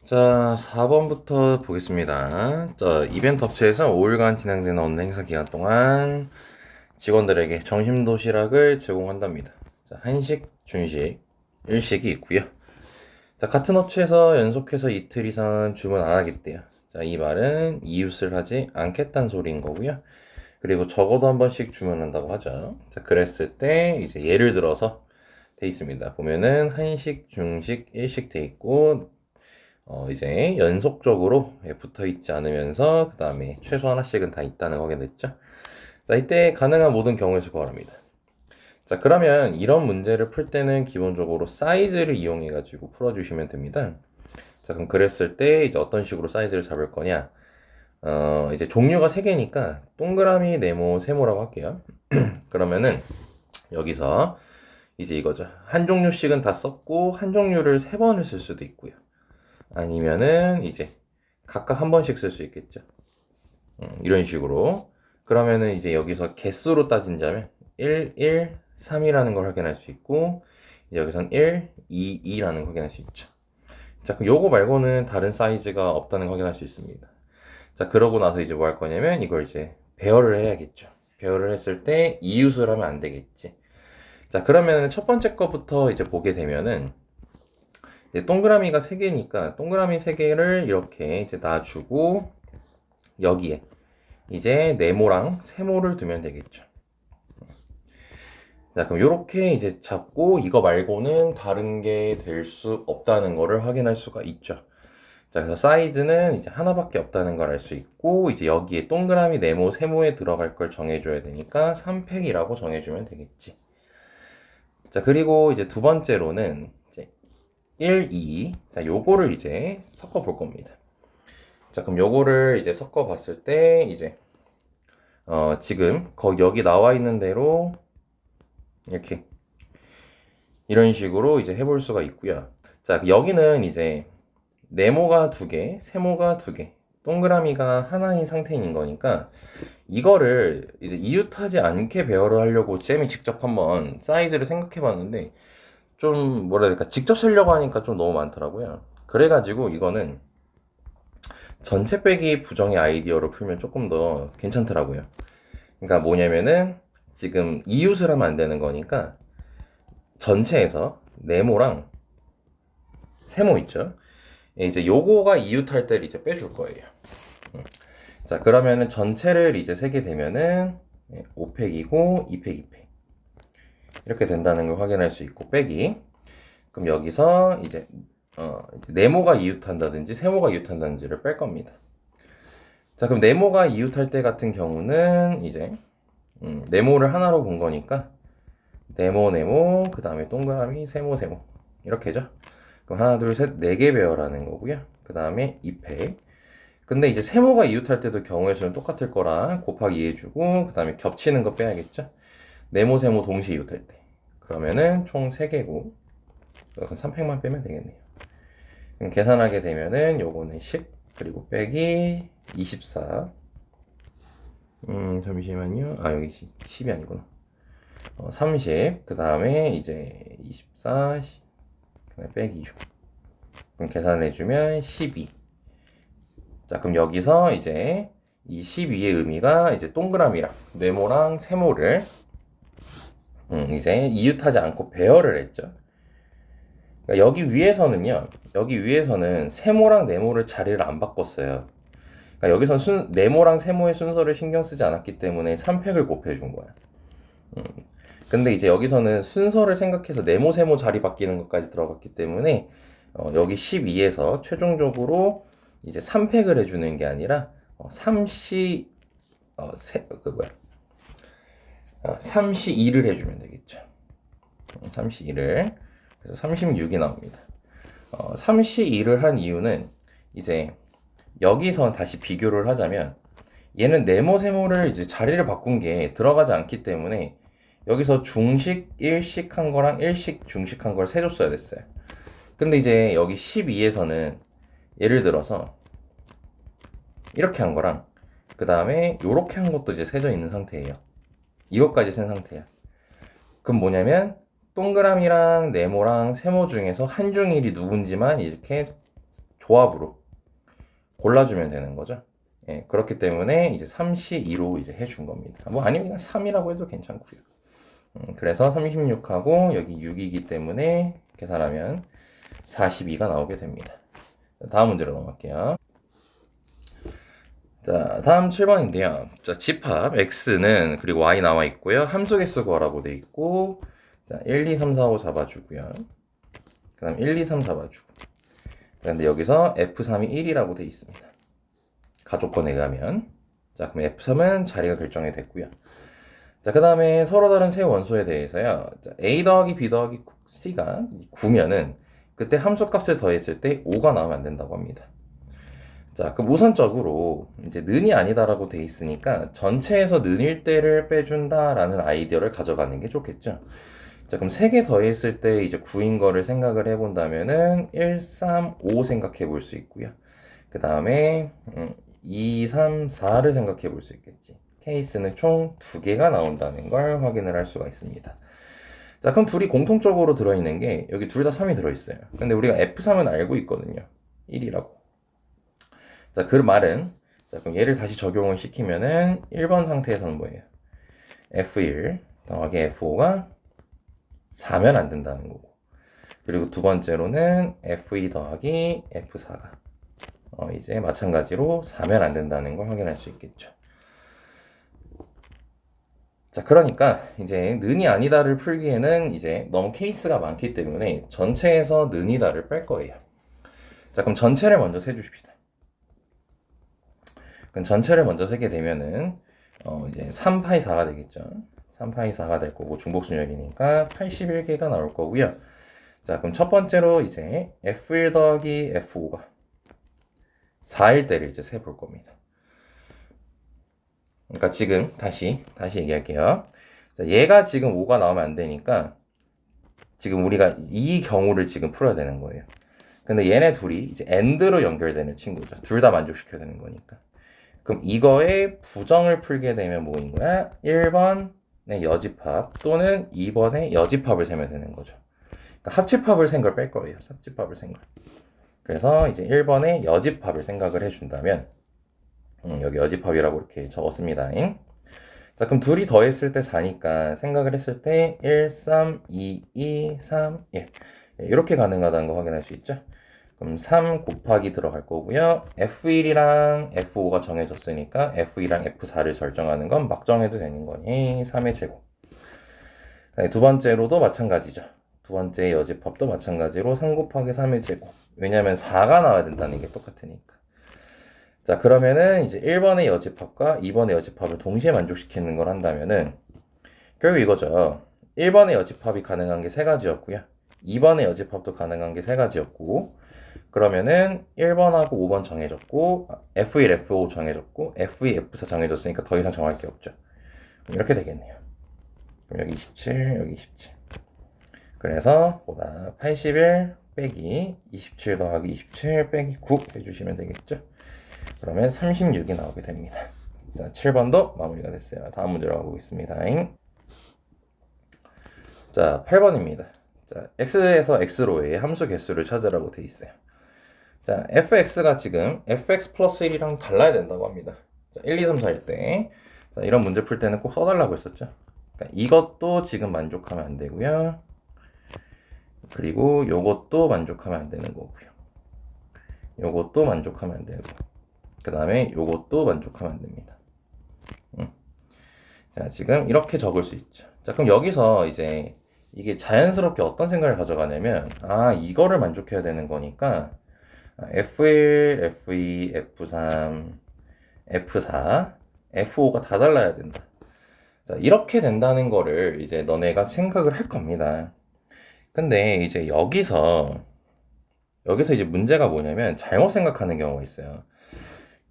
자, 4번부터 보겠습니다. 자, 이벤트 업체에서 5일간 진행되는 업무 행사 기간 동안 직원들에게 점심 도시락을 제공한답니다. 자, 한식, 중식, 일식이 있고요. 자, 같은 업체에서 연속해서 이틀 이상은 주문 안 하겠대요. 자, 이 말은 이웃을 하지 않겠다는 소리인 거고요. 그리고 적어도 한 번씩 주문한다고 하죠. 자, 그랬을 때 이제 예를 들어서 돼 있습니다. 보면은 한식, 중식, 일식 돼 있고 이제 연속적으로 붙어 있지 않으면서 그 다음에 최소 하나씩은 다 있다는 거 확인됐죠? 자, 이때 가능한 모든 경우의 수 구하랍니다. 자, 그러면 이런 문제를 풀 때는 기본적으로 사이즈를 이용해 가지고 풀어주시면 됩니다. 자, 그럼 그랬을 때 이제 어떤 식으로 사이즈를 잡을 거냐? 이제 종류가 3개니까 동그라미, 네모, 세모라고 할게요. 그러면은 여기서 이제 이거죠. 한 종류씩은 다 썼고 한 종류를 3번을 쓸 수도 있고요. 아니면은 이제 각각 한 번씩 쓸 수 있겠죠. 이런 식으로. 그러면은 이제 여기서 개수로 따진다면 1, 1, 3이라는 걸 확인할 수 있고 여기선 1, 2, 2라는 걸 확인할 수 있죠. 자, 그럼 요거 말고는 다른 사이즈가 없다는 걸 확인할 수 있습니다. 자, 그러고 나서 이제 뭐 할 거냐면 이걸 이제 배열을 해야겠죠. 배열을 했을 때 이웃을 하면 안 되겠지. 자, 그러면은 첫 번째 거부터 이제 보게 되면은 동그라미가 3개니까 동그라미 3개를 이렇게 이제 놔주고 여기에 이제 네모랑 세모를 두면 되겠죠. 자, 그럼 이렇게 이제 잡고 이거 말고는 다른 게 될 수 없다는 거를 확인할 수가 있죠. 자, 그래서 사이즈는 이제 하나밖에 없다는 걸 알 수 있고 이제 여기에 동그라미 네모 세모에 들어갈 걸 정해줘야 되니까 3팩이라고 정해주면 되겠지. 자, 그리고 이제 두 번째로는 이제 1, 2. 자, 요거를 이제 섞어 볼 겁니다. 자, 그럼 요거를 이제 섞어 봤을 때 이제 지금 여기 나와 있는 대로 이렇게 이런 식으로 이제 해볼 수가 있고요. 자, 여기는 이제 네모가 2개, 세모가 2개, 동그라미가 하나인 상태인 거니까 이거를 이제 이웃하지 않게 배열을 하려고 쌤이 직접 한번 사이즈를 생각해 봤는데 좀 뭐라 해야 될까 직접 세려고 하니까 좀 너무 많더라고요. 그래가지고 이거는 전체 빼기 부정의 아이디어로 풀면 조금 더 괜찮더라고요. 그러니까 뭐냐면은 지금 이웃을 하면 안 되는 거니까 전체에서 네모랑 세모 있죠? 이제 요거가 이웃할 때를 이제 빼줄 거예요. 자, 그러면은 전체를 이제 세게 되면은 5팩이고 2팩, 2팩 이렇게 된다는 걸 확인할 수 있고 빼기. 그럼 여기서 이제 네모가 이웃한다든지 세모가 이웃한다든지를 뺄 겁니다. 자, 그럼 네모가 이웃할 때 같은 경우는 이제 네모를 하나로 본 거니까 네모 네모 그 다음에 동그라미 세모 세모 이렇게죠. 그럼 하나 둘 셋 네 개 배열하는 거고요. 그 다음에 2팩. 근데 이제 세모가 이웃할 때도 경우의 수는 똑같을 거라 곱하기 2 해주고 그 다음에 겹치는 거 빼야겠죠. 네모 세모 동시에 이웃할 때 그러면은 총 3개고 그럼 3팩만 빼면 되겠네요. 그럼 계산하게 되면은 요거는 10 그리고 빼기 24. 잠시만요. 아, 여기 10이 아니구나. 30, 그 다음에 이제 24, 10, 그다음에 빼기 6. 그럼 계산해주면 12. 자, 그럼 여기서 이제 이 12의 의미가 이제 동그라미랑 네모랑 세모를 이제 이웃하지 않고 배열을 했죠. 그러니까 여기 위에서는 세모랑 네모를 자리를 안 바꿨어요. 그러니까 여기선 네모랑 세모의 순서를 신경 쓰지 않았기 때문에 3팩을 곱해준 거야. 근데 이제 여기서는 순서를 생각해서 네모 세모 자리 바뀌는 것까지 들어갔기 때문에 여기 12에서 최종적으로 이제 3팩을 해주는 게 아니라 3시 그 뭐야 3시 2를 해주면 되겠죠. 3시 2를 그래서 36이 나옵니다. 3시 2를 한 이유는 이제 여기서 다시 비교를 하자면 얘는 네모 세모를 이제 자리를 바꾼 게 들어가지 않기 때문에 여기서 중식, 일식 한 거랑 일식, 중식 한 걸 세줬어야 됐어요. 근데 이제 여기 12에서는 예를 들어서 이렇게 한 거랑 그 다음에 요렇게 한 것도 이제 세져 있는 상태예요. 이것까지 센 상태야. 그럼 뭐냐면 동그라미랑 네모랑 세모 중에서 한중일이 누군지만 이렇게 조합으로 골라주면 되는 거죠. 예, 그렇기 때문에 이제 3C2로 이제 해준 겁니다. 뭐 아니면 그냥 3이라고 해도 괜찮고요. 그래서 36하고 여기 6이기 때문에 계산하면 42가 나오게 됩니다. 다음 문제로 넘어갈게요. 자, 다음 7번인데요. 자, 집합 x는 그리고 y 나와 있고요. 함수 개수 구하라고 돼 있고, 자, 1, 2, 3, 4, 5 잡아주고요. 그 다음 1, 2, 3 잡아주고. 그런데 여기서 F3이 1이라고 돼 있습니다. 가족권에 의하면. 자, 그럼 F3은 자리가 결정이 됐고요. 자, 그 다음에 서로 다른 세 원소에 대해서요. 자, A 더하기 B 더하기 C가 9면은 그때 함수 값을 더했을 때 5가 나오면 안 된다고 합니다. 자, 그럼 우선적으로 이제 는이 아니다라고 돼 있으니까 전체에서 는일 때를 빼준다라는 아이디어를 가져가는 게 좋겠죠. 자, 그럼 3개 더했을 때 이제 9인 거를 생각을 해본다면은 1, 3, 5 생각해 볼 수 있고요. 그 다음에 2, 3, 4를 생각해 볼 수 있겠지. 케이스는 총 2개가 나온다는 걸 확인을 할 수가 있습니다. 자, 그럼 둘이 공통적으로 들어있는 게 여기 둘 다 3이 들어있어요. 근데 우리가 F3은 알고 있거든요. 1이라고. 자, 그 말은, 자, 그럼 얘를 다시 적용을 시키면은 1번 상태에서는 뭐예요? F1 더하기 F5가 4면 안 된다는 거고. 그리고 두 번째로는 F2 더하기 F4가 이제 마찬가지로 4면 안 된다는 걸 확인할 수 있겠죠. 자, 그러니까 이제 는이 아니다를 풀기에는 이제 너무 케이스가 많기 때문에 전체에서 는이다를 뺄 거예요. 자, 그럼 전체를 먼저 세주십시다. 그럼 전체를 먼저 세게 되면은 이제 3파이 4가 되겠죠. 3파이 4가 될 거고 중복순열이니까 81개가 나올 거고요. 자, 그럼 첫 번째로 이제 F1 더하기 F5가 4일 때를 이제 세 볼 겁니다. 그러니까 지금 다시 얘기할게요. 자, 얘가 지금 5가 나오면 안 되니까 지금 우리가 이 경우를 지금 풀어야 되는 거예요. 근데 얘네 둘이 이제 AND로 연결되는 친구죠. 둘 다 만족시켜야 되는 거니까. 그럼 이거의 부정을 풀게 되면 뭐인 거야? 1번의 여집합 또는 2번의 여집합을 세면 되는 거죠. 그러니까 합집합을 센 걸 뺄 거예요. 합집합을 센 걸. 그래서 이제 1번의 여집합을 생각을 해준다면 여기 여집합이라고 이렇게 적었습니다. 자, 그럼 둘이 더했을 때 4니까 생각을 했을 때 1, 3, 2, 2, 3, 1 이렇게 가능하다는 거 확인할 수 있죠. 그럼 3 곱하기 들어갈 거고요. F1이랑 F5가 정해졌으니까 F2랑 F4를 결정하는 건 막 정해도 되는 거니 3의 제곱. 두 번째로도 마찬가지죠. 두 번째 여집합도 마찬가지로 3 곱하기 3의 제곱. 왜냐면 4가 나와야 된다는 게 똑같으니까. 자, 그러면은 이제 1번의 여집합과 2번의 여집합을 동시에 만족시키는 걸 한다면은 결국 이거죠. 1번의 여집합이 가능한 게 3가지였고요. 2번의 여집합도 가능한 게 3가지였고 그러면은 1번하고 5번 정해졌고 F1, F5 정해졌고 F2, F4 정해졌으니까 더 이상 정할 게 없죠. 이렇게 되겠네요. 그럼 여기 27, 여기 27. 그래서 보다 81 빼기 27 더하기 27 빼기 9 해주시면 되겠죠. 그러면 36이 나오게 됩니다. 자, 7번도 마무리가 됐어요. 다음 문제로 가보겠습니다. 자, 8번입니다. 자, x에서 x로의 함수 개수를 찾으라고 돼 있어요. 자, fx가 지금 fx 플러스 1이랑 달라야 된다고 합니다. 자, 1, 2, 3, 4일 때. 자, 이런 문제 풀 때는 꼭 써달라고 했었죠. 그러니까 이것도 지금 만족하면 안 되고요. 그리고 요것도 만족하면 안 되는 거고요. 요것도 만족하면 안 되고. 그 다음에 요것도 만족하면 안 됩니다. 자, 지금 이렇게 적을 수 있죠. 자, 그럼 여기서 이제 이게 자연스럽게 어떤 생각을 가져가냐면, 이거를 만족해야 되는 거니까, F1, F2, F3, F4, F5가 다 달라야 된다. 자, 이렇게 된다는 거를 이제 너네가 생각을 할 겁니다. 근데 이제 여기서 이제 문제가 뭐냐면, 잘못 생각하는 경우가 있어요.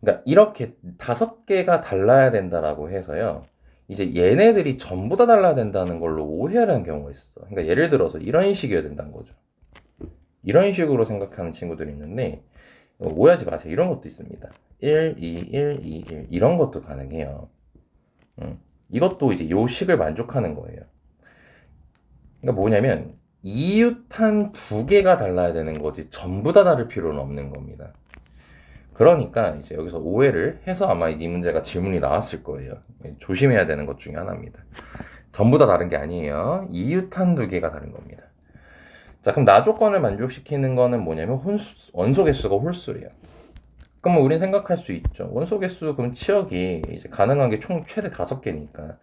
그러니까 이렇게 5개가 달라야 된다라고 해서요. 이제 얘네들이 전부 다 달라야 된다는 걸로 오해하는 경우가 있어. 그러니까 예를 들어서 이런 식이어야 된다는 거죠. 이런 식으로 생각하는 친구들이 있는데 오해하지 마세요. 이런 것도 있습니다. 1, 2, 1, 2, 1 이런 것도 가능해요. 이것도 이제 요 식을 만족하는 거예요. 그러니까 뭐냐면 이유탄 두 개가 달라야 되는 거지 전부 다 다를 필요는 없는 겁니다. 그러니까 이제 여기서 오해를 해서 아마 이 문제가 질문이 나왔을 거예요. 조심해야 되는 것 중에 하나입니다. 전부 다 다른 게 아니에요. 이유탄 두 개가 다른 겁니다. 자, 그럼 나 조건을 만족시키는 거는 뭐냐면 원소 개수가 홀수예요. 그럼 우린 생각할 수 있죠. 원소 개수 그럼 치역이 이제 가능한 게 총 최대 5개니까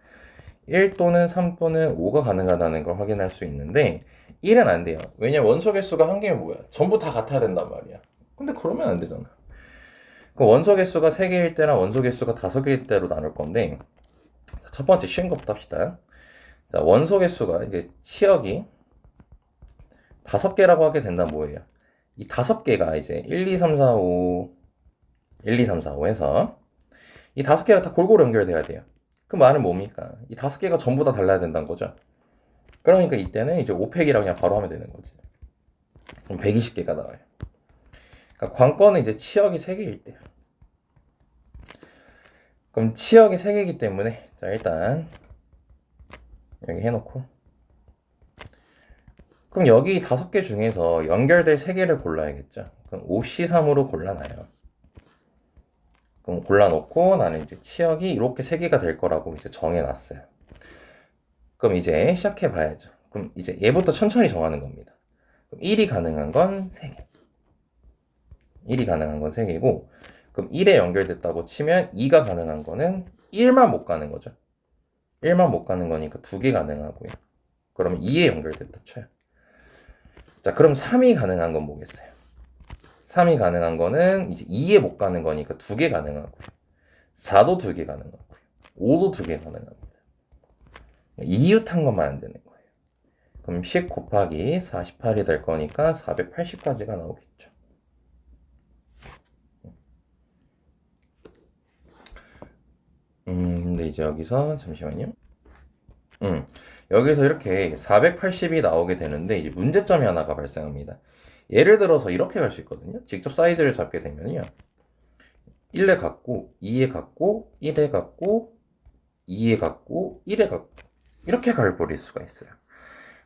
1 또는 3 또는 5가 가능하다는 걸 확인할 수 있는데 1은 안 돼요. 왜냐면 원소 개수가 한 개면 뭐야? 전부 다 같아야 된단 말이야. 근데 그러면 안 되잖아. 그 원소 개수가 3개일 때랑 원소 개수가 5개일 때로 나눌 건데 첫 번째 쉬운 것부터 합시다. 자, 원소 개수가 이제 치역이 5개라고 하게 된다면 뭐예요? 이 5개가 이제 1, 2, 3, 4, 5 1, 2, 3, 4, 5 해서 이 5개가 다 골고루 연결돼야 돼요. 그 말은 뭡니까? 이 5개가 전부 다 달라야 된다는 거죠. 그러니까 이때는 이제 5팩이라고 그냥 바로 하면 되는 거지. 그럼 120개가 나와요. 그러니까 관건은 이제 치역이 3개일 때요. 그럼 치역이 3개이기 때문에 자 일단 여기 해놓고 그럼 여기 5개 중에서 연결될 3개를 골라야겠죠. 그럼 OC3으로 골라놔요. 그럼 골라놓고 나는 이제 치역이 이렇게 3개가 될 거라고 이제 정해놨어요. 그럼 이제 시작해 봐야죠. 그럼 이제 얘부터 천천히 정하는 겁니다. 그럼 1이 가능한 건 3개. 1이 가능한 건 3개고 그럼 1에 연결됐다고 치면 2가 가능한 거는 1만 못 가는 거죠. 1만 못 가는 거니까 2개 가능하고요. 그러면 2에 연결됐다 쳐요. 자, 그럼 3이 가능한 건 뭐겠어요? 3이 가능한 거는 이제 2에 못 가는 거니까 2개 가능하고요. 4도 2개 가능하고요. 5도 2개 가능합니다. 이웃한 것만 안 되는 거예요. 그럼 10 곱하기 48이 될 거니까 480까지가 나오겠죠. 근데 이제 여기서 잠시만요. 여기서 이렇게 480이 나오게 되는데 이제 문제점이 하나가 발생합니다. 예를 들어서 이렇게 갈 수 있거든요. 직접 사이즈를 잡게 되면요. 1에 갖고 2에 갖고 1에 갖고 2에 갖고 1에 갖고 이렇게 가버릴 수가 있어요.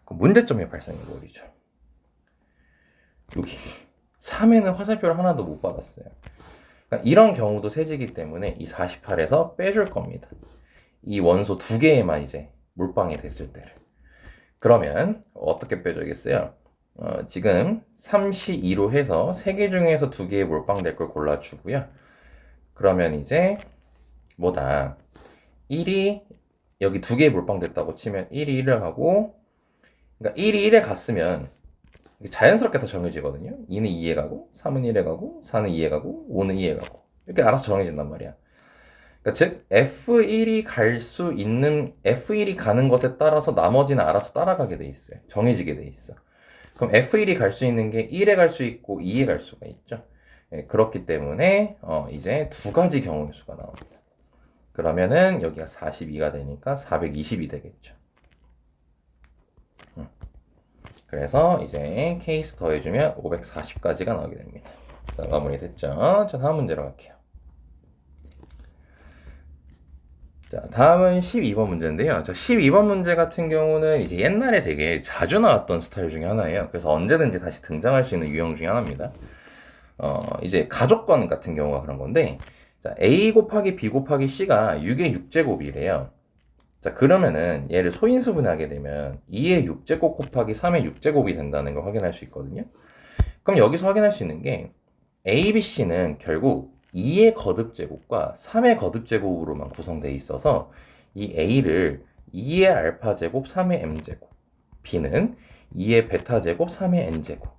문제점이 발생해 버리죠. 여기 3에는 화살표를 하나도 못 받았어요. 그러니까 이런 경우도 세지기 때문에 이 48에서 빼줄 겁니다. 이 원소 2개에만 이제 몰빵이 됐을 때를. 그러면 어떻게 빼줘야겠어요? 지금 3C2로 해서 3개 중에서 2개에 몰빵될 걸 골라주고요. 그러면 이제 뭐다 1이 여기 2개에 몰빵됐다고 치면 1이 1을 가고 그러니까 1이 1에 갔으면 자연스럽게 다 정해지거든요. 2는 2에 가고 3은 1에 가고 4는 2에 가고 5는 2에 가고 이렇게 알아서 정해진단 말이야. 그러니까 즉 F1이 갈 수 있는 F1이 가는 것에 따라서 나머지는 알아서 따라가게 돼 있어요. 정해지게 돼 있어. 그럼 F1이 갈 수 있는 게 1에 갈 수 있고 2에 갈 수가 있죠. 네, 그렇기 때문에 이제 2가지 경우의 수가 나옵니다. 그러면은 여기가 42가 되니까 420이 되겠죠. 그래서 이제 케이스 더해주면 540까지가 나오게 됩니다. 자, 마무리 됐죠? 자, 다음 문제로 갈게요. 자, 다음은 12번 문제인데요. 자, 12번 문제 같은 경우는 이제 옛날에 되게 자주 나왔던 스타일 중에 하나예요. 그래서 언제든지 다시 등장할 수 있는 유형 중에 하나입니다. 이제 가족권 같은 경우가 그런 건데, 자, A 곱하기 B 곱하기 C가 6의 6제곱이래요. 자, 그러면은 얘를 소인수분하게 되면 2의 6제곱 곱하기 3의 6제곱이 된다는 걸 확인할 수 있거든요. 그럼 여기서 확인할 수 있는 게 A, B, C는 결국 2의 거듭제곱과 3의 거듭제곱으로만 구성되어 있어서 이 A를 2의 알파제곱, 3의 M제곱, B는 2의 베타제곱, 3의 N제곱,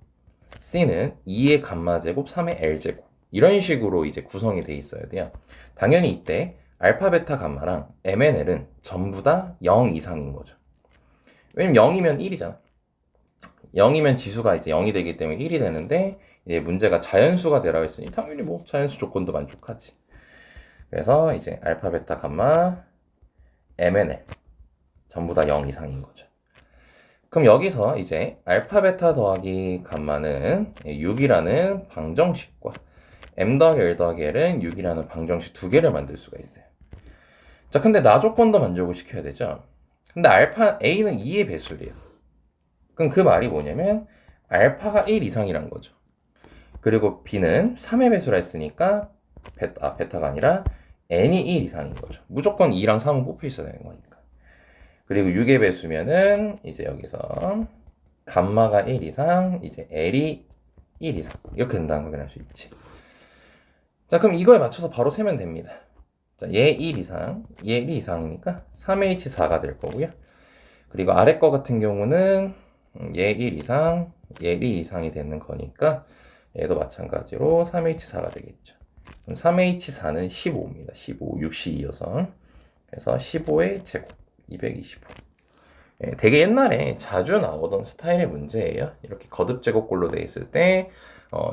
C는 2의 감마제곱, 3의 L제곱 이런 식으로 이제 구성이 돼 있어야 돼요. 당연히 이때 알파, 베타, 감마랑 MNL은 전부 다 0 이상인 거죠. 왜냐면 0이면 1이잖아. 0이면 지수가 이제 0이 되기 때문에 1이 되는데 이제 문제가 자연수가 되라고 했으니 당연히 뭐 자연수 조건도 만족하지. 그래서 이제 알파, 베타, 감마, MNL 전부 다 0 이상인 거죠. 그럼 여기서 이제 알파, 베타 더하기 감마는 6이라는 방정식과 M 더하기 L 더하기 L은 6이라는 방정식 2개를 만들 수가 있어요. 자, 근데 나 조건도 만족을 시켜야 되죠. 근데 알파 A는 2의 배수래요. 그럼 그 말이 뭐냐면 알파가 1 이상이란 거죠. 그리고 b는 3의 배수라 했으니까 베타가 아니라 n이 1 이상인 거죠. 무조건 2랑 3은 뽑혀 있어야 되는 거니까. 그리고 6의 배수면은 이제 여기서 감마가 1 이상, 이제 L이 1 이상 이렇게 된다는 걸 확인할 수 있지. 자, 그럼 이거에 맞춰서 바로 세면 됩니다. 자, 얘 1 이상, 얘 1 이상이니까 3H4가 될 거고요. 그리고 아래 거 같은 경우는 얘 1 이상, 얘 1 이상이 되는 거니까 얘도 마찬가지로 3H4가 되겠죠. 그럼 3H4는 15입니다. 15, 6C2여서 그래서 15의 제곱, 225. 예, 되게 옛날에 자주 나오던 스타일의 문제예요. 이렇게 거듭 제곱꼴로 돼 있을 때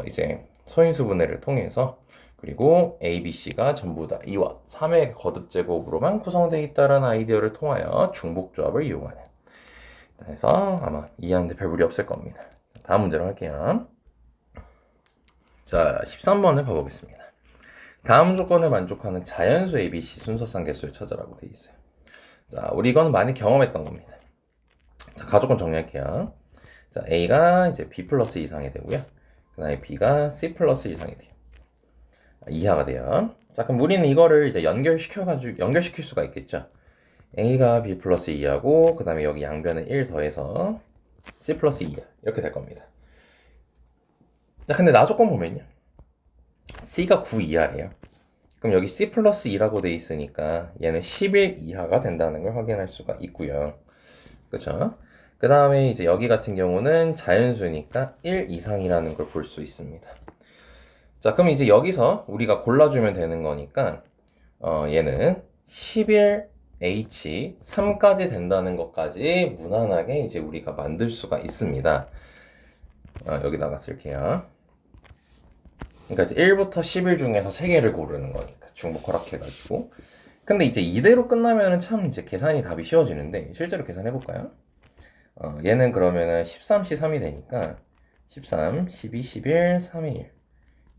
이제 소인수 분해를 통해서 그리고 A, B, C가 전부 다 2와 3의 거듭 제곱으로만 구성되어 있다는 아이디어를 통하여 중복조합을 이용하는. 그래서 아마 이해하는데 별 무리 없을 겁니다. 다음 문제로 할게요. 자, 13번을 봐보겠습니다. 다음 조건을 만족하는 자연수 ABC 순서상 개수를 찾으라고 되어 있어요. 자, 우리 이거는 많이 경험했던 겁니다. 자, 가조건 정리할게요. 자, A가 이제 B 플러스 이상이 되고요. 그 다음에 B가 C 플러스 이상이 돼요. 이하가 돼요. 자, 그럼 우리는 이거를 이제 연결시킬 수가 있겠죠. A가 B 플러스 2하고, 그 다음에 여기 양변에 1 더해서 C 플러스 2야. 이렇게 될 겁니다. 자, 근데 나조건 보면요. C가 9 이하래요. 그럼 여기 C 플러스 2라고 돼 있으니까 얘는 11 이하가 된다는 걸 확인할 수가 있고요. 그렇죠? 그 다음에 이제 여기 같은 경우는 자연수니까 1 이상이라는 걸 볼 수 있습니다. 자, 그럼 이제 여기서 우리가 골라주면 되는 거니까 얘는 11H 3까지 된다는 것까지 무난하게 이제 우리가 만들 수가 있습니다. 여기다가 쓸게요. 그러니까 이제 1부터 11 중에서 3개를 고르는 거니까 중복 허락해가지고. 근데 이제 이대로 끝나면은 참 이제 계산이 답이 쉬워지는데 실제로 계산해볼까요? 얘는 그러면은 13C3이 되니까 13, 12, 11, 3이 1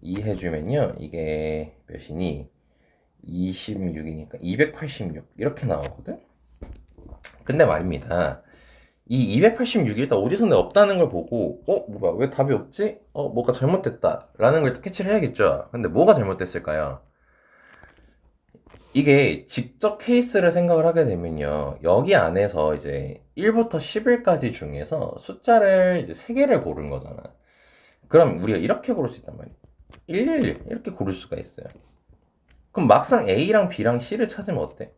2 해주면요 이게 몇이니? 26이니까 286 이렇게 나오거든? 근데 말입니다, 이 286이 일단 어디서 내 없다는 걸 보고 뭐야 왜 답이 없지? 뭐가 잘못됐다 라는 걸 캐치를 해야겠죠. 근데 뭐가 잘못됐을까요? 이게 직접 케이스를 생각을 하게 되면요 여기 안에서 이제 1부터 10일까지 중에서 숫자를 이제 3개를 고른 거잖아. 그럼 우리가 이렇게 고를 수 있단 말이야. 111 이렇게 고를 수가 있어요. 그럼 막상 A랑 B랑 C를 찾으면 어때?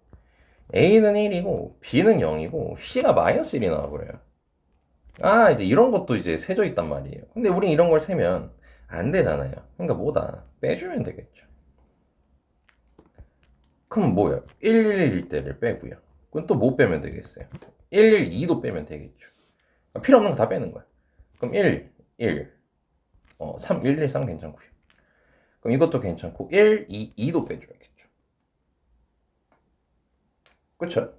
A는 1이고 B는 0이고 C가 마이너스 1이 나와버려요. 이제 이런 것도 이제 세져 있단 말이에요. 근데 우린 이런 걸 세면 안 되잖아요. 그러니까 뭐다 빼주면 되겠죠. 그럼 뭐야? 111일 때를 빼고요. 그럼 또 뭐 빼면 되겠어요? 112도 빼면 되겠죠. 필요 없는 거 다 빼는 거야. 그럼 1, 1, 3, 1, 1, 3 괜찮고요. 그럼 이것도 괜찮고 1, 2, 2도 빼줘야겠죠. 그쵸?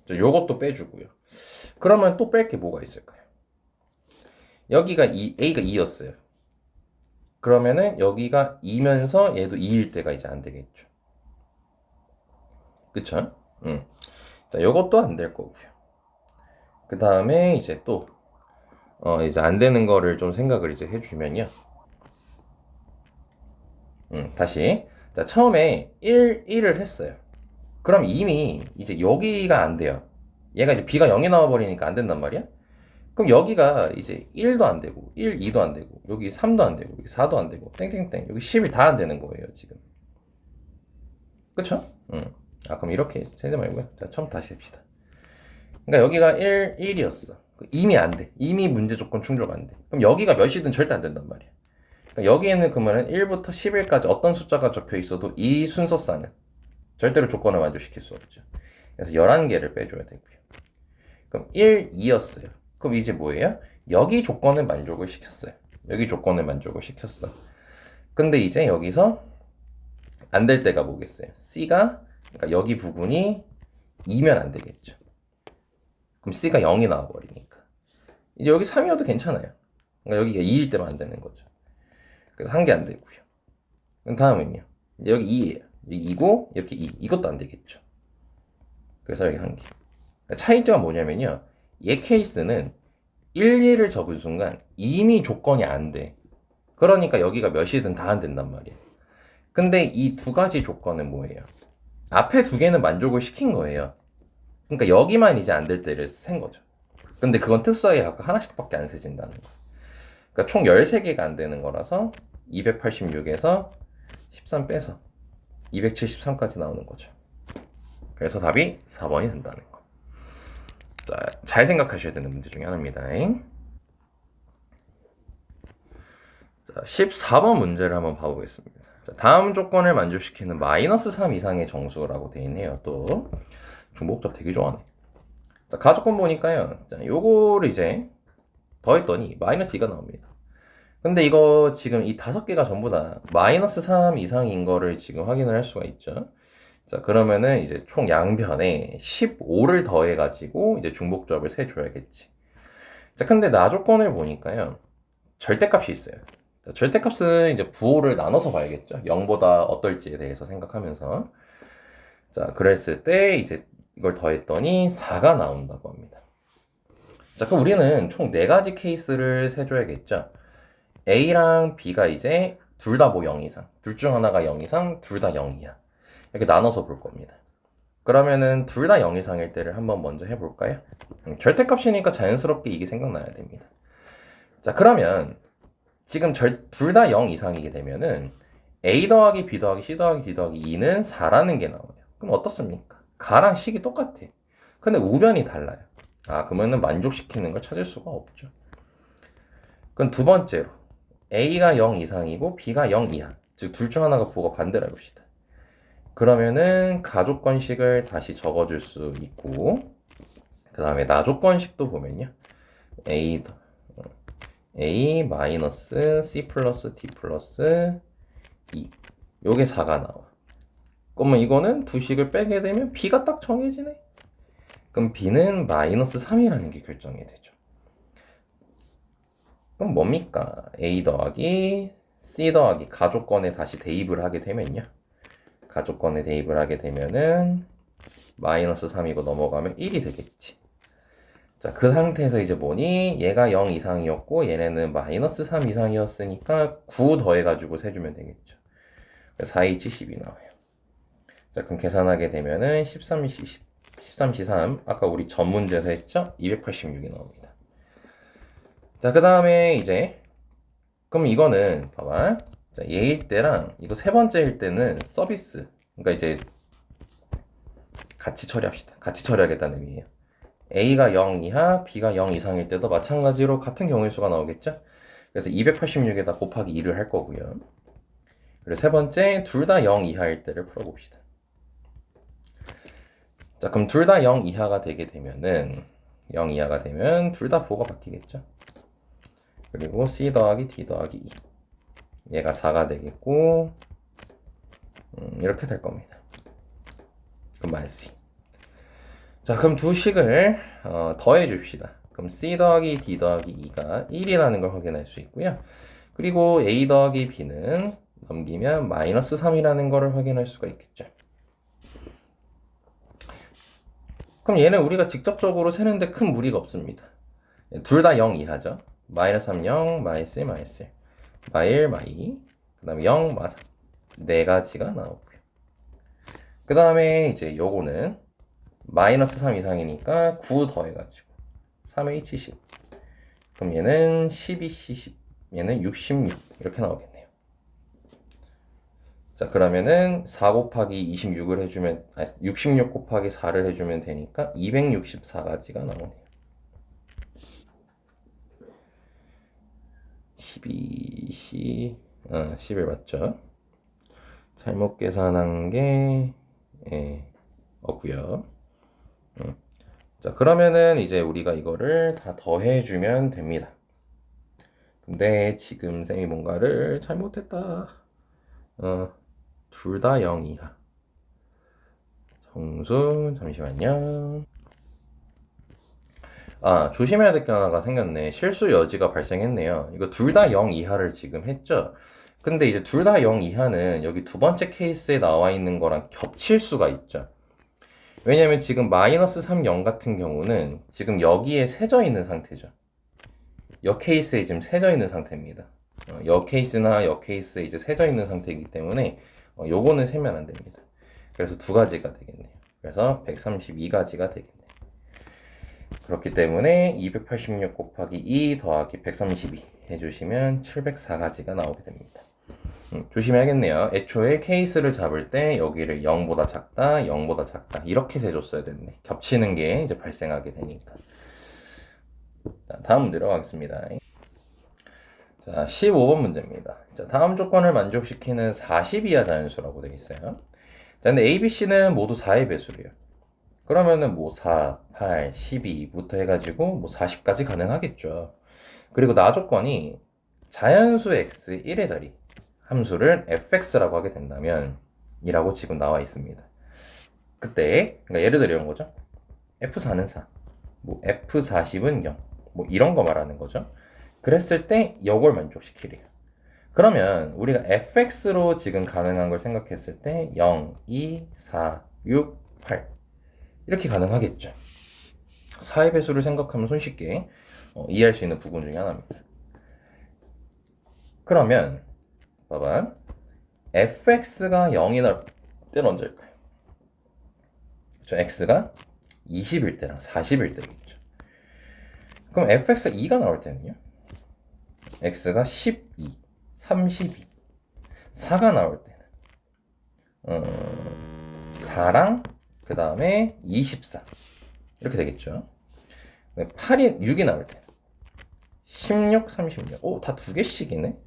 요것도 빼주고요. 그러면 또 뺄 게 뭐가 있을까요? 여기가 A가 2였어요. 그러면은 여기가 2면서 얘도 2일 때가 이제 안 되겠죠. 그쵸? 자, 요것도 안 될 거고요. 그 다음에 이제 또 이제 안 되는 거를 좀 생각을 이제 해주면요. 다시. 자, 처음에 1을 했어요. 그럼 이미 이제 여기가 안 돼요. 얘가 이제 B가 0이 나와버리니까 안 된단 말이야? 그럼 여기가 이제 1도 안 되고, 1, 2도 안 되고, 여기 3도 안 되고, 여기 4도 안 되고, 땡땡땡. 여기 10이 다 안 되는 거예요, 지금. 그쵸? 그럼 이렇게 세지 말고요. 자, 처음 다시 합시다. 그러니까 여기가 1이었어. 이미 안 돼. 이미 문제 조건 충족 안 돼. 그럼 여기가 몇이든 절대 안 된단 말이야. 그러니까 여기에는 그러면 1부터 11까지 어떤 숫자가 적혀 있어도 이 순서상은 절대로 조건을 만족시킬 수 없죠. 그래서 11개를 빼줘야 되고요. 그럼 1, 2였어요. 그럼 이제 뭐예요? 여기 조건을 만족을 시켰어요. 여기 조건을 만족을 시켰어. 근데 이제 여기서 안 될 때가 뭐겠어요? C가, 그러니까 여기 부분이 2면 안 되겠죠. 그럼 C가 0이 나와버리니까. 이제 여기 3이어도 괜찮아요. 그러니까 여기가 2일 때만 안 되는 거죠. 그래서 한 개 안 되고요. 그럼 다음은요. 여기 2예요. 여기 2고, 이렇게 2. 이것도 안 되겠죠. 그래서 여기 한 개. 그러니까 차이점은 뭐냐면요. 얘 케이스는 1, 2를 적은 순간 이미 조건이 안 돼. 그러니까 여기가 몇이든 다 안 된단 말이야. 근데 이 두 가지 조건은 뭐예요? 앞에 두 개는 만족을 시킨 거예요. 그러니까 여기만 이제 안 될 때를 센 거죠. 근데 그건 특수하게 각각 하나씩밖에 안 세진다는 거. 그러니까 총 13개가 안 되는 거라서 286에서 13 빼서 273까지 나오는 거죠. 그래서 답이 4번이 된다는 거. 자, 잘 생각하셔야 되는 문제 중에 하나입니다. 자, 14번 문제를 한번 봐보겠습니다. 자, 다음 조건을 만족시키는 -3 이상의 정수라고 되어 있네요. 또 중복접 되게 좋아하네. 자, 가조건 보니까요. 자, 요거를 이제 더했더니 -2가 나옵니다. 근데 이거 지금 이 5개가 전부 다 -3 이상인 거를 지금 확인을 할 수가 있죠. 자, 그러면은 이제 총 양변에 15를 더해가지고 이제 중복접을 세줘야겠지. 자, 근데 나 조건을 보니까요. 절대값이 있어요. 자, 절대값은 이제 부호를 나눠서 봐야겠죠. 0보다 어떨지에 대해서 생각하면서. 자, 그랬을 때 이제 이걸 더했더니 4가 나온다고 합니다. 자, 그럼 우리는 총 4가지 케이스를 세줘야겠죠. A랑 B가 이제 둘 다 뭐 0 이상, 둘 중 하나가 0 이상, 둘 다 0이야. 이렇게 나눠서 볼 겁니다. 그러면은 둘 다 0 이상일 때를 한번 먼저 해볼까요? 절대값이니까 자연스럽게 이게 생각나야 됩니다. 자, 그러면 지금 둘 다 0 이상이게 되면은 A 더하기 B 더하기 C 더하기 D 더하기 2는 4라는 게 나와요. 그럼 어떻습니까? 가랑 식이 똑같아. 근데 우변이 달라요. 아, 그러면은 만족시키는 걸 찾을 수가 없죠. 그럼 두 번째로 A가 0 이상이고 B가 0 이하. 즉 둘 중 하나가 부호가 반대라 봅시다. 그러면은 가조건식을 다시 적어줄 수 있고, 그 다음에 나조건식도 보면요. A 마이너스 C 플러스 D 플러스 2. 요게 4가 나와. 그러면 이거는 두 식을 빼게 되면 B가 딱 정해지네. 그럼 B는 -3이라는 게 결정이 되죠. 그럼 뭡니까? A 더하기 C 더하기 가조건에 다시 대입을 하게 되면요. 가조건에 대입을 하게 되면은 -3이고 넘어가면 1이 되겠지. 자, 그 상태에서 이제 보니 얘가 0 이상이었고 얘네는 -3 이상이었으니까 9 더해가지고 세주면 되겠죠. 4, 2, 72 나와요. 자, 그럼 계산하게 되면은 13C3 아까 우리 전 문제에서 했죠? 286이 나옵니다. 자, 그 다음에 이제 그럼 이거는 봐봐. 자, 얘일 때랑 이거 세 번째일 때는 서비스. 그러니까 이제 같이 처리합시다. 같이 처리하겠다는 의미예요. A가 0 이하, B가 0 이상일 때도 마찬가지로 같은 경우의 수가 나오겠죠? 그래서 286에다 곱하기 2를 할 거고요. 그리고 세 번째, 둘 다 0 이하일 때를 풀어봅시다. 자, 그럼 둘 다 0 이하가 되게 되면은 0 이하가 되면 둘 다 부호가 바뀌겠죠? 그리고 C 더하기 D 더하기 2. 얘가 4가 되겠고 이렇게 될 겁니다. 그럼 -C. 자, 그럼 두 식을 더해 줍시다. 그럼 C 더하기 D 더하기 2가 1이라는 걸 확인할 수 있고요. 그리고 A 더하기 B는 넘기면 -3이라는 거를 확인할 수가 있겠죠. 그럼 얘는 우리가 직접적으로 세는데 큰 무리가 없습니다. 둘 다 0 이하죠. -3, 0, -1, -1, -1, -2, 그 다음에 0, -3. 네 가지가 나오고요. 그 다음에 이제 요거는 -3 이상이니까 9 더해가지고 3H 10. 그럼 얘는 12C 10. 얘는 66. 이렇게 나오겠네요. 자, 그러면은 4 곱하기 26을 해주면, 66 곱하기 4를 해주면 되니까 264가지가 나오네요. 12C, 11 맞죠? 잘못 계산한 게, 없고요. 자, 그러면은 이제 우리가 이거를 다 더해주면 됩니다. 근데 지금 쌤이 뭔가를 잘못했다. 둘 다 0 이하. 정수, 잠시만요. 아, 조심해야 될 게 하나가 생겼네. 실수 여지가 발생했네요. 이거 둘 다 0 이하를 지금 했죠? 근데 이제 둘 다 0 이하는 여기 두 번째 케이스에 나와 있는 거랑 겹칠 수가 있죠. 왜냐면 지금 -3, 0 같은 경우는 지금 여기에 세져 있는 상태죠. 역 케이스에 지금 세져 있는 상태입니다. 역 케이스나 역 케이스에 이제 세져 있는 상태이기 때문에 요거는 세면 안 됩니다. 그래서 두 가지가 되겠네요. 그래서 132가지가 되겠네요. 그렇기 때문에 286 곱하기 2 더하기 132 해주시면 704가지가 나오게 됩니다. 조심해야겠네요. 애초에 케이스를 잡을 때 여기를 0보다 작다, 0보다 작다 이렇게 세줬어야 됐네. 겹치는 게 이제 발생하게 되니까. 자, 다음 문제로 가겠습니다. 자, 15번 문제입니다. 자, 다음 조건을 만족시키는 40 이하 자연수라고 되어 있어요. 자, 근데 A, B, C는 모두 4의 배수래요. 그러면은 뭐 4, 8, 12부터 해가지고 뭐 40까지 가능하겠죠. 그리고 나 조건이 자연수 x 1의 자리 함수를 fx라고 하게 된다면 이라고 지금 나와 있습니다. 그때 그러니까 예를 들어 이런 거죠. f4는 4, 뭐 f40은 0, 뭐 이런 거 말하는 거죠. 그랬을 때 이걸 만족시키래요. 그러면 우리가 fx로 지금 가능한 걸 생각했을 때 0, 2, 4, 6, 8 이렇게 가능하겠죠. 4의 배수를 생각하면 손쉽게 이해할 수 있는 부분 중에 하나입니다. 그러면 봐봐. fx가 0이 나올 때는 언제일까요? 그렇죠? x가 20일 때랑 40일 때겠죠. 그럼 fx가 2가 나올 때는요? x가 12, 32, 4가 나올 때는 4랑 그 다음에 24 이렇게 되겠죠. 8이 6이 나올 때는 16, 36. 오, 다 두 개씩이네.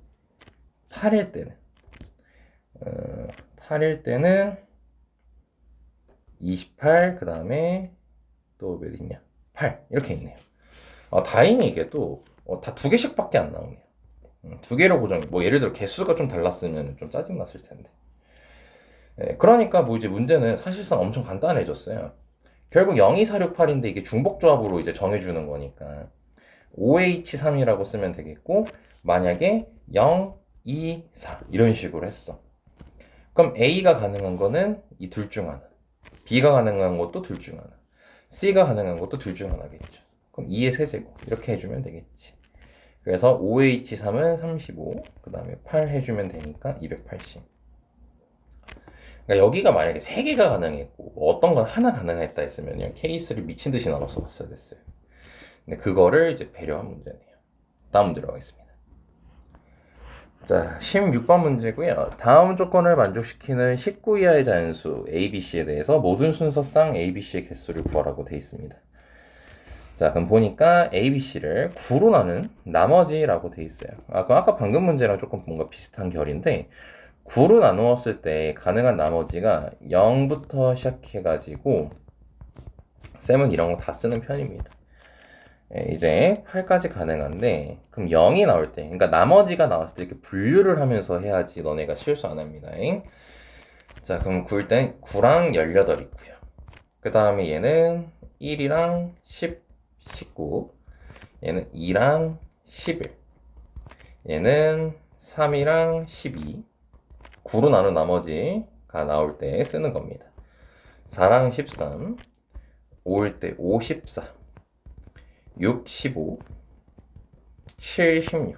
8일 때는 28, 그 다음에 또 몇 있냐? 8 이렇게 있네요. 다행히게도 다 두 개씩밖에 안 나오네요. 두 개로 고정. 뭐 예를 들어 개수가 좀 달랐으면 좀 짜증 났을 텐데. 그러니까 뭐 이제 문제는 사실상 엄청 간단해졌어요. 결국 0, 2, 4, 6, 8인데 이게 중복 조합으로 이제 정해주는 거니까 5H3이라고 쓰면 되겠고, 만약에 0, 2, 4 이런 식으로 했어. 그럼 A가 가능한 거는 이 둘 중 하나, B가 가능한 것도 둘 중 하나, C가 가능한 것도 둘 중 하나겠죠. 그럼 2의 세제곱 이렇게 해주면 되겠지. 그래서 5H3은 35, 그 다음에 8 해주면 되니까 280. 그러니까 여기가 만약에 3개가 가능했고 어떤 건 하나 가능했다 했으면 그냥 케이스를 미친 듯이 나눠서 봤어야 됐어요. 근데 그거를 이제 배려한 문제네요. 다음 문제로 가겠습니다. 자, 16번 문제고요. 다음 조건을 만족시키는 19 이하의 자연수 ABC에 대해서 모든 순서상 ABC의 개수를 구하라고 되어 있습니다. 자, 그럼 보니까 ABC를 9로 나눈 나머지라고 되어 있어요. 그럼 아까 방금 문제랑 조금 뭔가 비슷한 결인데 9로 나누었을 때 가능한 나머지가 0부터 시작해가지고 쌤은 이런 거 다 쓰는 편입니다. 이제 8까지 가능한데 그럼 0이 나올 때, 그러니까 나머지가 나왔을 때 이렇게 분류를 하면서 해야지 너네가 실수 안 합니다. 자, 그럼 9일 땐 9랑 18 있고요. 그 다음에 얘는 1이랑 10, 19, 얘는 2랑 11, 얘는 3이랑 12, 9로 나눈 나머지가 나올 때 쓰는 겁니다. 4랑 13, 5일 때 54, 6, 15, 7, 16,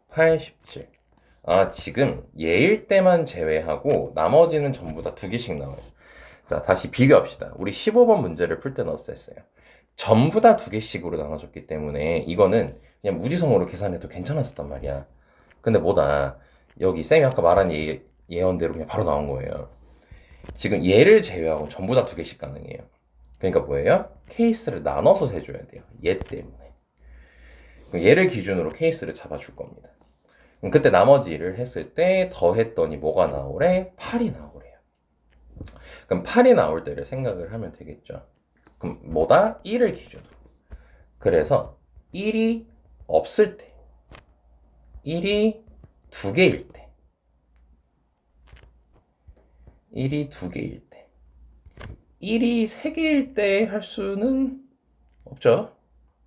8, 17. 지금 얘일 때만 제외하고 나머지는 전부 다 두 개씩 나와요. 자, 다시 비교합시다. 우리 15번 문제를 풀 때는 어땠어요? 전부 다 두 개씩으로 나눠졌기 때문에 이거는 그냥 무지성으로 계산해도 괜찮았었단 말이야. 근데 뭐다, 여기 쌤이 아까 말한 예언대로 그냥 바로 나온 거예요. 지금 얘를 제외하고 전부 다 두 개씩 가능해요. 그러니까 뭐예요? 케이스를 나눠서 해줘야 돼요. 얘 때문에. 그럼 얘를 기준으로 케이스를 잡아줄 겁니다. 그럼 그때 나머지를 했을 때 더했더니 뭐가 나오래? 8이 나오래요. 그럼 8이 나올 때를 생각을 하면 되겠죠. 그럼 뭐다? 1을 기준으로. 그래서 1이 없을 때, 1이 두 개일 때, 1이 두 개일 때, 1이 세 개일 때 할 수는 없죠.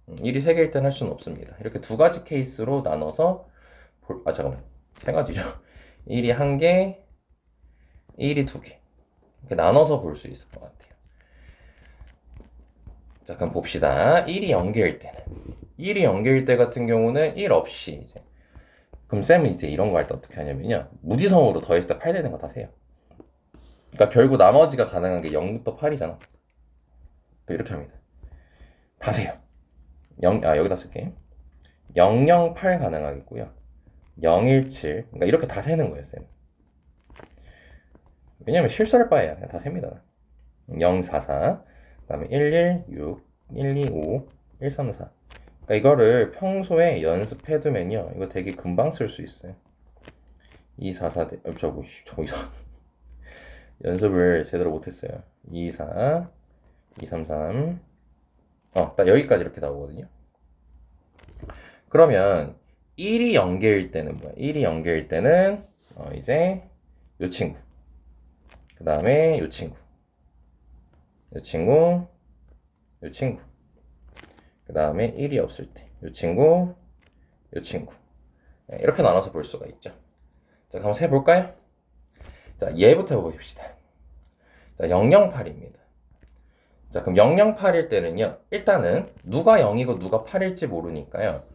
1이 세 개일 때는 할 수는 없습니다. 이렇게 두 가지 케이스로 나눠서 잠깐만, 세 가지죠. 1이 한 개, 1이 두 개. 이렇게 나눠서 볼 수 있을 것 같아요. 자, 그럼 봅시다. 1이 0개일 때는 1이 0개일 때 같은 경우는 1 없이 이제 그럼 쌤은 이제 이런 거 할 때 어떻게 하냐면요. 무지성으로 더했을 때 8 되는 거 다 세요. 그러니까 결국 나머지가 가능한 게 0부터 8이잖아. 이렇게 합니다. 다 세요. 여기다 쓸게. 008 가능하겠고요. 017. 그러니까 이렇게 다 세는 거예요, 쌤. 왜냐면 실수할 바에야 그냥 다 셉니다. 044. 그다음에 116, 125, 134. 그러니까 이거를 평소에 연습해두면요. 이거 되게 금방 쓸 수 있어요. 244, 저거 이상. 연습을 제대로 못했어요. 24, 233. 딱 여기까지 이렇게 나오거든요. 그러면 1이 0개일 때는 뭐야? 1이 0개일 때는 이제 요 친구. 그 다음에 요 친구. 요 친구. 요 친구. 그 다음에 1이 없을 때. 요 친구. 요 친구. 이렇게 나눠서 볼 수가 있죠. 자, 한번 세볼까요? 자, 얘부터 해봅시다. 자, 008입니다. 자, 그럼 008일 때는요. 일단은 누가 0이고 누가 8일지 모르니까요.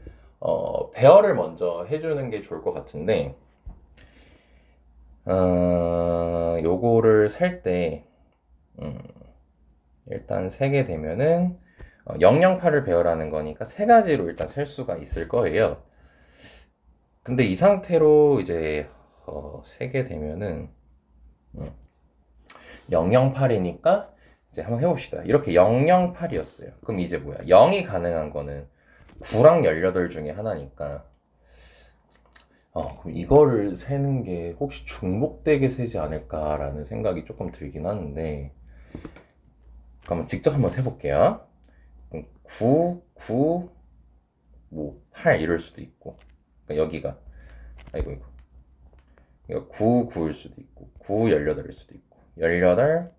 배열을 먼저 해주는 게 좋을 것 같은데 요거를 살 때 일단 세게 되면은 008을 배열하는 거니까 세 가지로 일단 셀 수가 있을 거예요. 근데 이 상태로 이제 세게 되면은 008이니까 이제 한번 해봅시다. 이렇게 008이었어요. 그럼 이제 뭐야? 0이 가능한 거는 9랑 18 중에 하나니까 그럼 이거를 세는 게 혹시 중복되게 세지 않을까라는 생각이 조금 들긴 하는데 그럼 직접 한번 세볼게요. 9, 9, 뭐 8 이럴 수도 있고 그러니까 여기가 이거 9, 9일 수도 있고 9, 18일 수도 있고 18,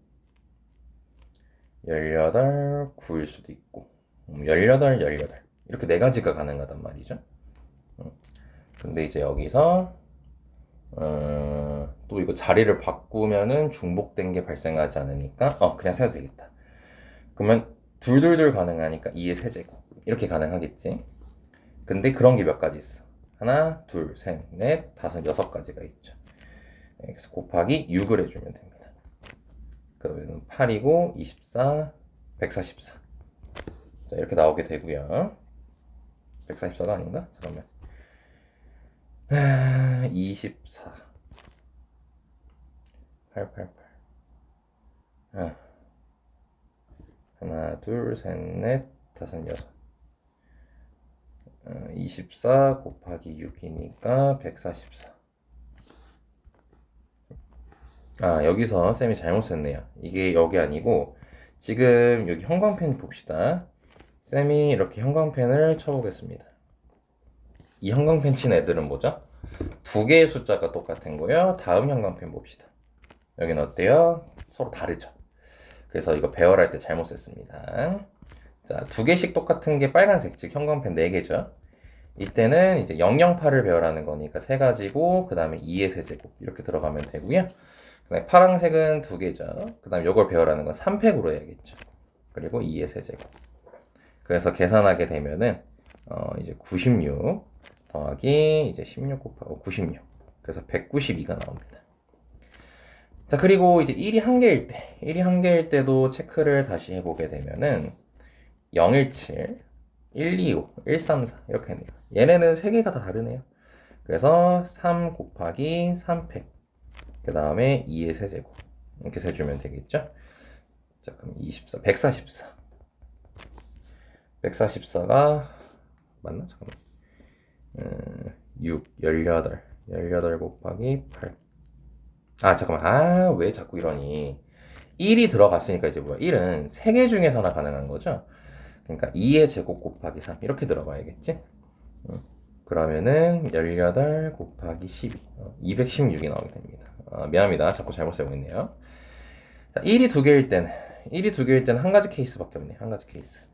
18, 9일 수도 있고 18, 18 이렇게 네 가지가 가능하단 말이죠. 근데 이제 여기서 또 이거 자리를 바꾸면은 중복된 게 발생하지 않으니까 그냥 세도 되겠다. 그러면 둘둘둘 가능하니까 2의 세제곱 이렇게 가능하겠지. 근데 그런 게 몇 가지 있어. 하나, 둘, 셋, 넷, 다섯, 여섯 가지가 있죠. 그래서 곱하기 6을 해주면 됩니다. 그러면 8이고 24, 144. 자, 이렇게 나오게 되고요. 144가 아닌가? 잠깐만. 24 888 하나 둘셋넷 다섯 여섯 24 곱하기 6이니까 144. 여기서 쌤이 잘못 썼네요. 이게 여기 아니고 지금 여기 형광펜 봅시다. 쌤이 이렇게 형광펜을 쳐보겠습니다. 이 형광펜 친 애들은 뭐죠? 두 개의 숫자가 똑같은 거요. 다음 형광펜 봅시다. 여기는 어때요? 서로 다르죠? 그래서 이거 배열할 때 잘못 썼습니다. 자, 두 개씩 똑같은 게 빨간색, 즉 형광펜 4개죠. 이때는 이제 008을 배열하는 거니까 세 가지고 그 다음에 2의 세제곱 이렇게 들어가면 되고요. 그다음에 파란색은 두 개죠. 그 다음에 이걸 배열하는 건 3팩으로 해야겠죠. 그리고 2의 세제곱. 그래서 계산하게 되면은 이제 96 더하기 이제 16 곱하기 96. 그래서 192가 나옵니다. 자, 그리고 이제 1이 한 개일 때, 1이 한 개일 때도 체크를 다시 해보게 되면은 017, 125, 134 이렇게 했네요. 얘네는 세 개가 다 다르네요. 그래서 3 곱하기 3팩 그 다음에 2의 세제곱 이렇게 세주면 되겠죠. 자, 그럼 24, 144 144가 맞나? 잠깐만 6, 18 곱하기 8 잠깐만 왜 자꾸 이러니 1이 들어갔으니까 이제 뭐야 1은 3개 중에서 하나 가능한 거죠. 그러니까 2의 제곱 곱하기 3 이렇게 들어가야겠지. 그러면은 18 곱하기 12 216이 나오게 됩니다. 미안합니다. 자꾸 잘못 세고 있네요. 자, 1이 두 개일 때는 한 가지 케이스밖에 없네. 한 가지 케이스.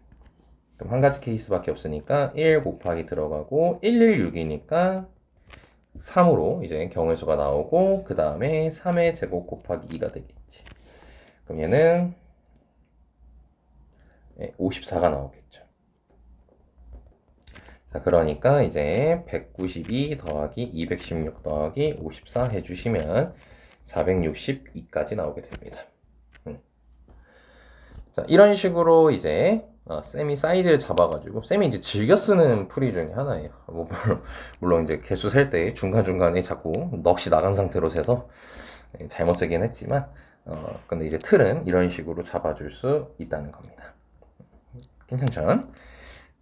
그럼 한 가지 케이스밖에 없으니까 1 곱하기 들어가고 116이니까 3으로 이제 경우의 수가 나오고 그 다음에 3의 제곱 곱하기 2가 되겠지. 그럼 얘는 54가 나오겠죠. 자, 그러니까 이제 192 더하기 216 더하기 54 해주시면 462까지 나오게 됩니다. 자, 이런 식으로 이제 쌤이 사이즈를 잡아가지고 쌤이 이제 즐겨 쓰는 풀이 중에 하나예요. 뭐 물론 이제 개수 셀 때 중간중간에 자꾸 넋이 나간 상태로 세서 잘못 쓰긴 했지만 근데 이제 틀은 이런 식으로 잡아줄 수 있다는 겁니다. 괜찮죠?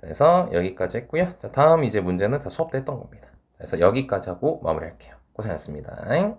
그래서 여기까지 했고요. 자, 다음 이제 문제는 다 수업 때 했던 겁니다. 그래서 여기까지 하고 마무리할게요. 고생하셨습니다.